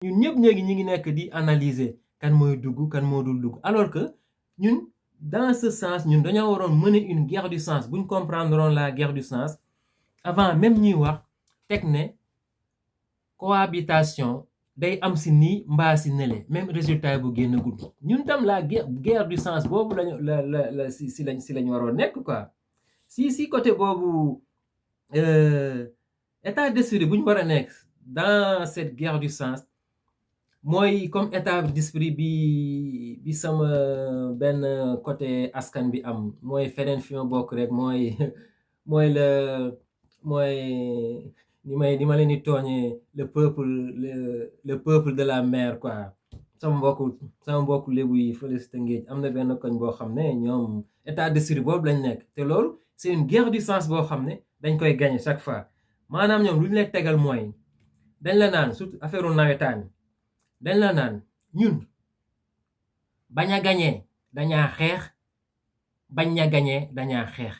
ñun ñëpp léegi ñi ngi nekk di analyser kan mooy dugg kan moo dul dugg alors que ñun dans ce sens ñun dañoo waroon mener une guerre du sens buñ comprendre la guerre du sens avant même ñuy wax teg ne cohabitation day am si nii mbaa si nele même résultat bu génn gudd ñun tam la guerre du sens boobu lañu la si lañ waroon nekk quoi si côté boobu état d'esprit bu ñu war a nekk dans cette guerre du sens mooy comme état d'esprit bi sama benn côté askan bi am mooy feneen fi ma bokk rek mooy mooy ni ma leen di tooñee le peuple de la mer quoi sama mbokku lébu yi fële si Tëngéej am na benn koñ boo xam ne ñoom état d'esprit boobu lañ nekk te loolu c'est une guerre du sens boo xam ne dañ koy gagner chaque fois maanaam ñoom lu ñu lay tegal mooy dañ la naan surtout affaire nawetaan dañ la naan ñun bañ a gañee dañaa xeex bañ a gañee dañaa xeex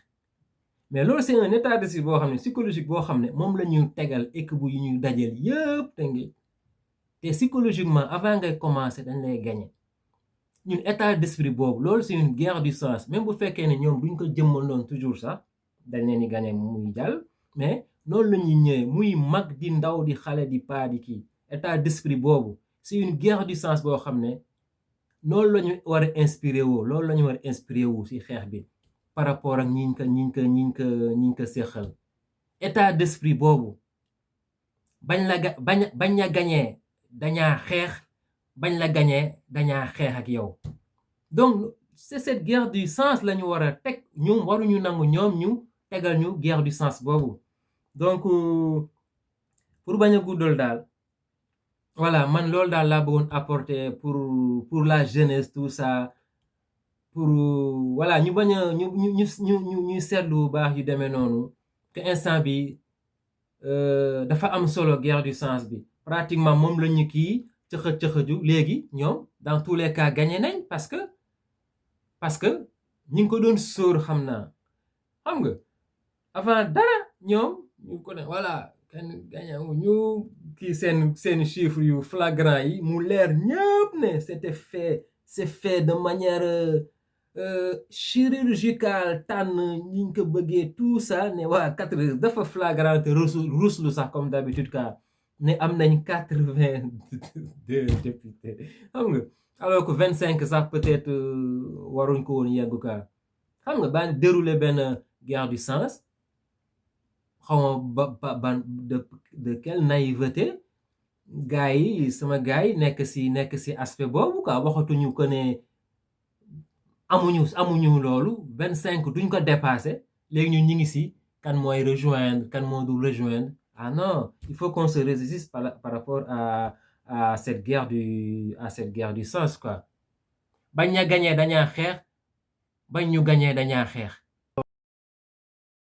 mais loolu c'est un état d'esprit boo xam ne psychologique boo xam ne moom la ñuy tegal équipe yu ñuy dajeel yëpp te psychologiquement avant ngay commencer dañ lay gañe ñun état d'esprit boobu loolu c'est une guerre du sens même bu fekkee ne ñoom duñ ko jëmmaloon toujours sax dañ leen di gañe muy jàll mais noonu la ñuy ñëwee muy mag di ndaw di xale di paa di kii état d'esprit boobu c'est une guerre du sens boo xam ne loolu la ñu war a inspiré woo loolu la ñu war a inspiré wu ci xeex bi par rapport ak ñiñ ko séqal état d'esprit boobu bañ la gañee dañaa xeex bañ la gañee dañaa xeex ak yow donc c'est cette guerre du sens la ñu war a teg ñoom waruñu nangu ñoom ñu tegal ñu guerre du sens boobu donc pour bañ a guddal daal voilà man loolu daal laa bëggoon apporter pour la jeunesse tout ça pour voilà ñu bañ a ñu seetlu bu baax yu demee noonu que instant bi dafa am solo guerre du sens bi pratiquement moom la ñu kii cëxëju léegi ñoom dans tous les cas gagné nañ parce que ñu ngi ko doon sóor xam naa xam nga avant dara ñoom ñu ko ne voilà kenn gagné wu ñu kii seen chiffre yu flagrant yi mu leer ñëpp ne c'est fait de manière chirurgicale tànn ñi ñu ko bëggee tout ça ne waa 4 dafa flagrant te ruslu sax comme d'habitude ka ne am nañ 82 députés xam nga alors que 25 sax peut-être waruñ ko woon yeggu ka xam nga baa dérouler benn guerre du sens xaw ma ban de quelle naïveté gars yi sama gars yi nekk si aspect boobu quoi waxatuñu ko ne amuñu loolu 25 duñ ko dépasser léegi ñun ñi ngi si kan mooy rejoindre kan moo dul rejoindre ah non il faut qu'on se résiste par rapport à cette guerre du sens quoi bañ ña gañee dañaa xeex bañ ñu gañee dañaa xeex